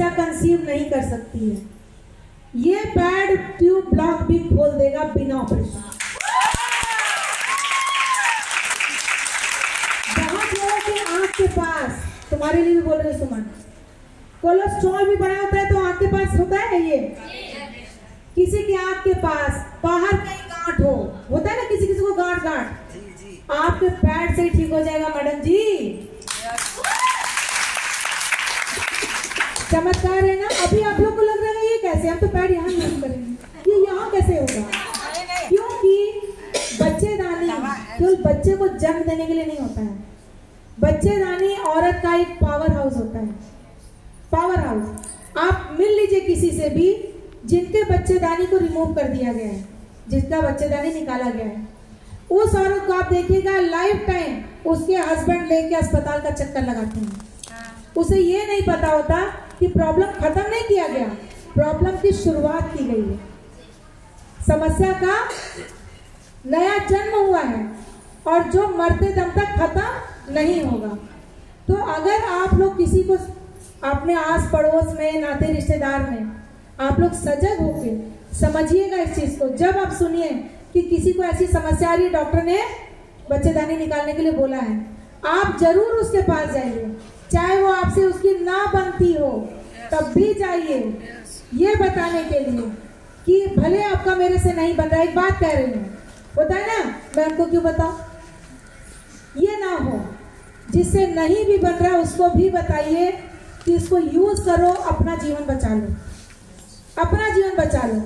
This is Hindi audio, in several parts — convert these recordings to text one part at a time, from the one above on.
बच्चा कंसीव नहीं कर सकती है। ये पैड ट्यूब ब्लॉक भी खोल देगा बिना ऑपरेशन। बहुत लोगों के आंख के पास, तुम्हारे लिए भी बोल रहे सुमन, कोलेस्ट्रॉल भी बड़ा होता है तो आंख के पास होता है। ये किसी की आंख के पास बाहर कहीं गांठ होता है ना, किसी किसी को गांठ आपके पैड से ही ठीक हो जाएगा मैडम जी। चमत्कार है ना। अभी आप लोग को लग रहा है ये कैसे, हम तो पैड यहाँ यूज करेंगे, ये यहाँ कैसे होगा? क्योंकि बच्चेदानी केवल बच्चे को जन्म देने के लिए नहीं होता है। बच्चेदानी औरत का एक पावर हाउस होता है, पावर हाउस। आप मिल लीजिए किसी से भी जिनके बच्चेदानी को रिमूव कर दिया गया है, जिसका बच्चेदानी निकाला गया है, उस औरत को आप देखिएगा लाइफ टाइम उसके हस्बैंड लेके अस्पताल का चक्कर लगाते हैं। उसे ये नहीं पता होता कि प्रॉब्लम खत्म नहीं किया गया, प्रॉब्लम की शुरुआत की गई है, समस्या का नया जन्म हुआ है और जो मरते दम तक खत्म नहीं होगा। तो अगर आप लोग किसी को अपने आस पड़ोस में, नाते रिश्तेदार में, आप लोग सजग होके समझिएगा इस चीज को। जब आप सुनिए कि किसी को ऐसी समस्या आ रही है, डॉक्टर ने बच्चेदानी निकालने के लिए बोला है, आप जरूर उसके पास जाइए, चाहे वो आपसे उसकी ना बनती हो तब भी जाइए, ये बताने के लिए कि भले आपका मेरे से नहीं बन रहा। एक बात कह रही हूँ, होता है ना, मैं उनको क्यों बताऊं, ये ना हो। जिससे नहीं भी बन रहा उसको भी बताइए कि इसको यूज करो, अपना जीवन बचा लो, अपना जीवन बचा लो।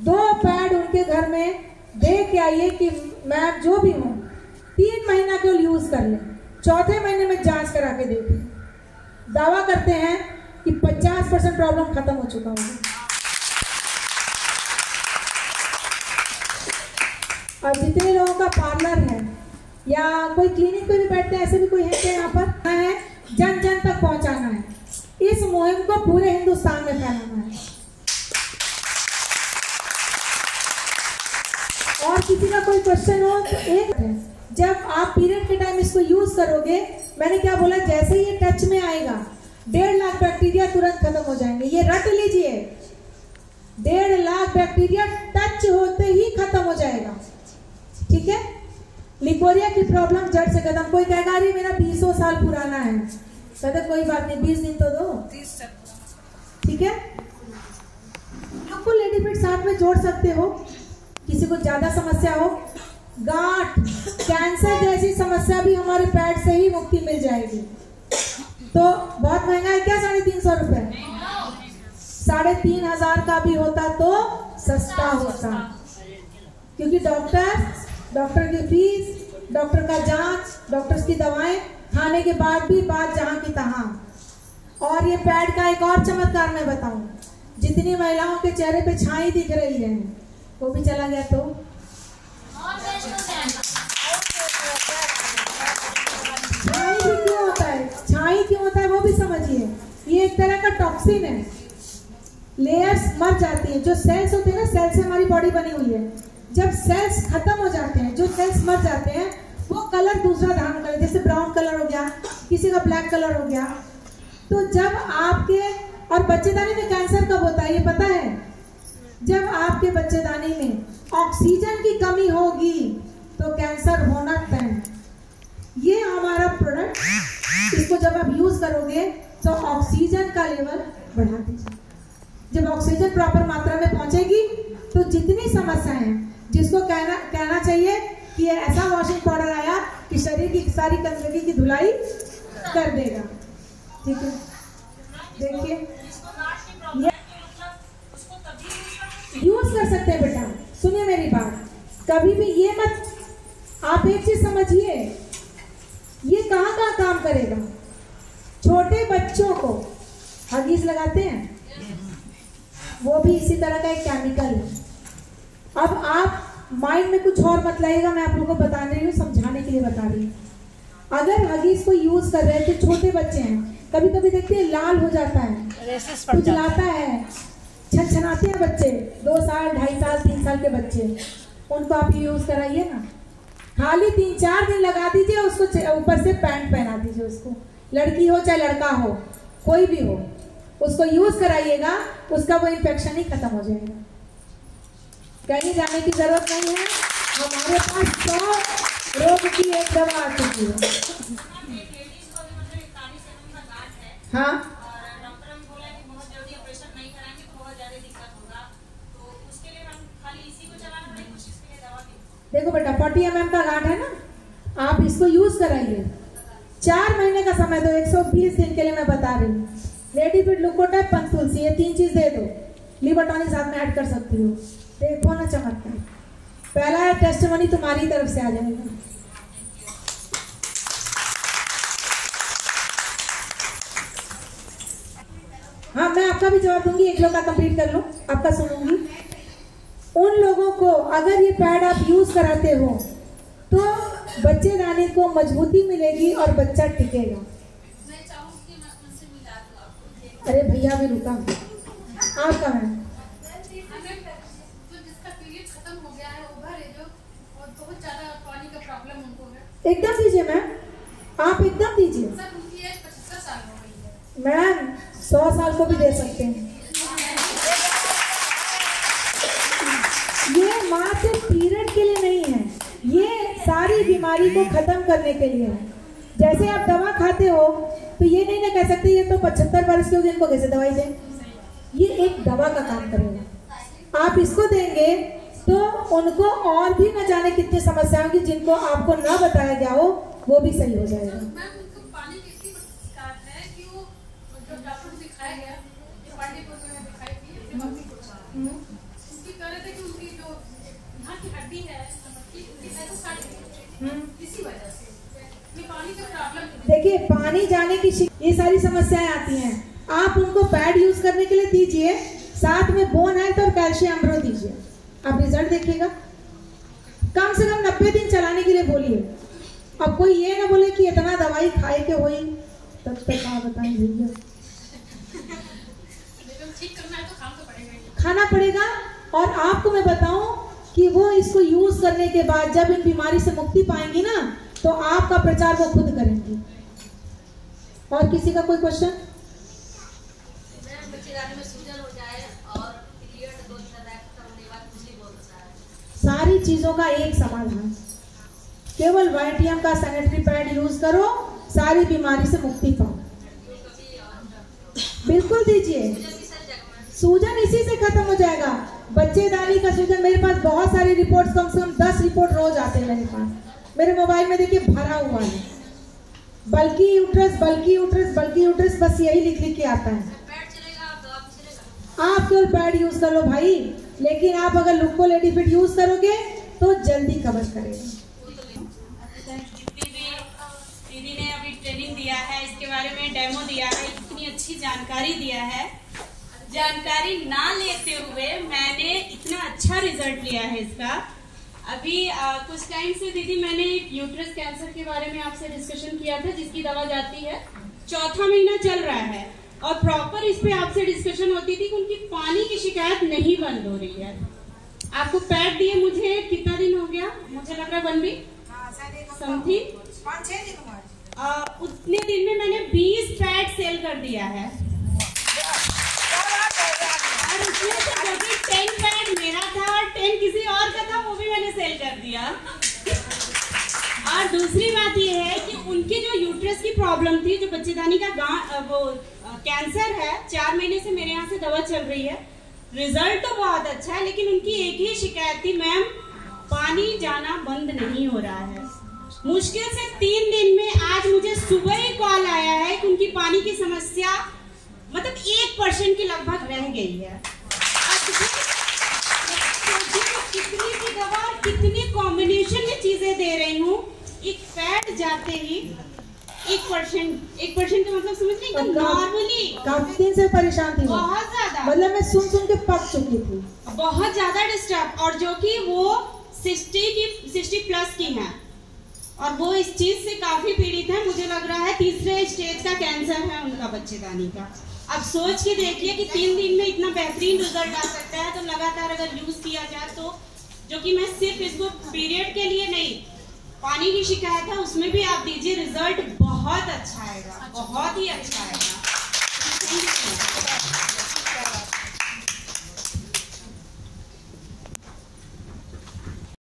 2 पैड उनके घर में दे के आइए कि मैं जो भी हूँ 3 महीना केवल यूज कर ले, 4थे महीने में जांच करा के देखिए। दावा करते हैं कि 50% प्रॉब्लम खत्म हो चुका होगा। और जितने लोगों का पार्लर है या कोई क्लिनिक पे भी बैठते हैं, ऐसे भी कोई है क्या यहाँ पर है, जन जन तक पहुंचाना है, इस मुहिम को पूरे हिंदुस्तान में फैलाना है। और किसी का कोई क्वेश्चन हो तो एक है, जब आप पीरियड के टाइम इसको यूज करोगे, मैंने क्या बोला, जैसे ही ये टच में आएगा 1.5 लाख बैक्टीरिया तुरंत खत्म हो जाएंगे। ये रट लीजिए, 1.5 लाख बैक्टीरिया टच होते ही खत्म हो जाएगा। ठीक है, लिकोरिया की प्रॉब्लम जड़ से खत्म। कोई कहेगा अरे मेरा 20 साल पुराना है, कहते कोई बात नहीं, 20 दिन तो दो, ठीक है। आपको लेडी फिट साथ में जोड़ सकते हो। किसी को ज्यादा समस्या हो, गांठ, कैंसर जैसी समस्या भी हमारे पैड से ही मुक्ति मिल जाएगी। तो बहुत महंगा है क्या 350 रुपए? 3500 का भी होता तो सस्ता होता, क्योंकि डॉक्टर की फीस, डॉक्टर का जांच, डॉक्टर्स की दवाएं, खाने के बाद भी बात जहां की तहां। और ये पैड का एक और चमत्कार मैं बताऊं, जितनी महिलाओं के चेहरे पे छाई दिख रही है वो भी चला गया तो छाई भी क्यों होता है, छाई क्यों होता है वो भी समझिए। ये एक तरह का टॉक्सिन है, लेयर्स मर जाती है। जो सेल्स होते हैं ना, सेल्स से हमारी बॉडी बनी हुई है, जब सेल्स खत्म हो जाते हैं, जो सेल्स मर जाते हैं, वो कलर दूसरा धारण करे, जैसे ब्राउन कलर हो गया, किसी का ब्लैक कलर हो गया। तो जब आपके, और बच्चेदानी में कैंसर कब होता है ये पता है? जब आपके बच्चेदानी में ऑक्सीजन की कमी होगी तो कैंसर होना तय। ये हमारा प्रोडक्ट, इसको जब आप यूज करोगे तो ऑक्सीजन का लेवल बढ़ा दीजिए। जब ऑक्सीजन प्रॉपर मात्रा में पहुंचेगी तो जितनी समस्याएं हैं, जिसको कहना चाहिए कि ये ऐसा वॉशिंग पाउडर आया कि शरीर की सारी गंदगी की धुलाई कर देगा। ठीक है, देखिए यूज कर सकते हैं बेटा। सुनिए मेरी बात, कभी भी ये मत, आप एक चीज समझिए, ये कहाँ कहाँ काम करेगा। छोटे बच्चों को हगीज लगाते हैं, वो भी इसी तरह का एक केमिकल है। अब आप माइंड में कुछ और मत लाइएगा, मैं आप लोगों को बता रही हूँ, समझाने के लिए बता रही हूँ। अगर हगीज को यूज कर रहे हैं तो छोटे बच्चे हैं, कभी कभी देखते हैं लाल हो जाता है, खुजलाता है, छनछनाते हैं बच्चे, 2 साल 2.5 साल 3 साल के बच्चे, उनको आप यूज कराइए ना। खाली 3-4 दिन लगा दीजिए, उसको ऊपर से पैंट पहना दीजिए, उसको लड़की हो चाहे लड़का हो, कोई भी हो, उसको यूज कराइएगा, उसका वो इन्फेक्शन ही खत्म हो जाएगा। कहीं जाने की जरूरत नहीं है, हमारे पास 100 रोग की एक दवा आ चुकी है। हाँ, देखो बेटा 40 mm का गांठ है ना, आप इसको यूज कराइए। 4 महीने का समय दो, 120 दिन के लिए मैं बता रही हूँ। लेडीफिट, लुकोटाइप, पंचतुलसी, ये 3 चीज दे दो। लिबोटॉनिक साथ में ऐड कर सकती हो। देखो ना चमत्कार, पहला टेस्टिमनी तुम्हारी तरफ से आ जाएगा। हाँ, मैं आपका भी जवाब दूंगी, एक लोग का कंप्लीट कर लो, आपका सुनूंगी। उन लोगों को अगर ये पैड आप यूज कराते हो तो बच्चेदानी को मजबूती मिलेगी और बच्चा टिकेगा। अरे भैया भी रुका, आपका मैम एकदम दीजिए मैम, आप एकदम दीजिए मैम, 100 साल को भी दे सकते हैं। ये मात्र पीरियड के लिए नहीं है, ये सारी बीमारी को खत्म करने के लिए है। जैसे आप दवा खाते हो तो ये नहीं ना कह सकते ये तो 75 वर्ष के हो, इनको कैसे दवाई दें। ये एक दवा का काम करेगा। आप इसको देंगे तो उनको और भी न जाने कितनी समस्याएं होंगी जिनको आपको ना बताया गया हो, वो भी सही हो जाएगा। देखिए पानी जाने की ये सारी समस्याएं आती हैं, आप उनको पैड यूज करने के लिए दीजिए, साथ में बोन हेल्थ और कैल्शियम अम्रो दीजिए, आप रिजल्ट देखिएगा। कम से कम 90 दिन चलाने के लिए बोलिए। अब कोई ये ना बोले कि इतना दवाई खाए के हुई, तब तक आप बताएं भैया, खाना पड़ेगा। और आपको मैं बताऊं कि वो इसको यूज करने के बाद जब इन बीमारी से मुक्ति पाएंगी ना, तो आपका प्रचार वो खुद करेंगी। और किसी का कोई क्वेश्चन? सारी चीजों का एक समाधान, केवल वाइटियम का सैनिटरी पैड यूज करो, सारी बीमारी से मुक्ति पाओ। बिल्कुल दीजिए, सूजन इसी से खत्म हो जाएगा। बच्चेदानी का सूजन, मेरे पास बहुत सारी रिपोर्ट्स, कम से कम 10 रिपोर्ट रोज आते हैं मेरे पास। मेरे मोबाइल में देखिए भरा हुआ है, बल्कि यूट्रस, बल्कि यूट्रस, बल्कि यूट्रस, बस यही लिख लिख के आता है। आप केवल पैड यूज कर लो भाई, लेकिन आप अगर लुको लेडीफिट यूज करोगे तो जल्दी कवर करेगा। दीदी ने अभी ट्रेनिंग दिया है, इसके बारे में डेमो दिया है, इतनी अच्छी जानकारी दिया है। जानकारी ना लेते हुए मैंने इतना अच्छा रिजल्ट लिया है इसका। अभी कुछ टाइम से दीदी मैंने यूट्रस कैंसर के बारे में आपसे डिस्कशन किया था, जिसकी दवा जाती है, 4था महीना चल रहा है और प्रॉपर इस पे आपसे डिस्कशन होती थी कि उनकी पानी की शिकायत नहीं बंद हो रही है। आपको पैड दिए मुझे कितना दिन हो गया, मुझे लग रहा है 1 वीक समथिंग, 5-6 दिन हुआ। उतने दिन में मैंने 20 पैड सेल कर दिया है और उसमें से जो भी 10 पैड मेरा था और 10 किसी और का था, वो भी मैंने सेल कर दिया। और दूसरी बात ये है कि उनकी जो यूट्रस की प्रॉब्लम थी, जो बच्चेदानी का वो कैंसर है, 4 महीने से मेरे यहाँ से दवा चल रही है, रिजल्ट तो बहुत अच्छा है, लेकिन उनकी एक ही शिकायत थी, मैम पानी जाना बंद नहीं हो रहा है। मुश्किल से 3 दिन में आज मुझे सुबह ही कॉल आया है कि उनकी पानी की समस्या मतलब 1% के लगभग रह गई है। कितनी की दवा और कितनी कॉम्बिनेशन में चीजें दे रही हूँ, एक पैड जाते ही 1% का मतलब समझ नहीं, एकदम नॉर्मली काफी दिन से परेशान थी, बहुत ज्यादा, मतलब मैं सुन के पक चुकी थी, बहुत ज्यादा डिस्टर्ब, और जो कि वो 60 प्लस की हैं और वो इस चीज से काफी पीड़ित है। मुझे लग रहा है 3रे स्टेज का कैंसर है उनका बच्चेदानी का। अब सोच के देखिए कि 3 दिन में इतना बेहतरीन रिजल्ट आ सकता है, तो लगातार अगर यूज किया जाए तो, जो कि मैं सिर्फ इसको पीरियड के लिए नहीं, पानी की शिकायत है उसमें भी आप दीजिए, रिजल्ट बहुत अच्छा आएगा, बहुत ही अच्छा आएगा।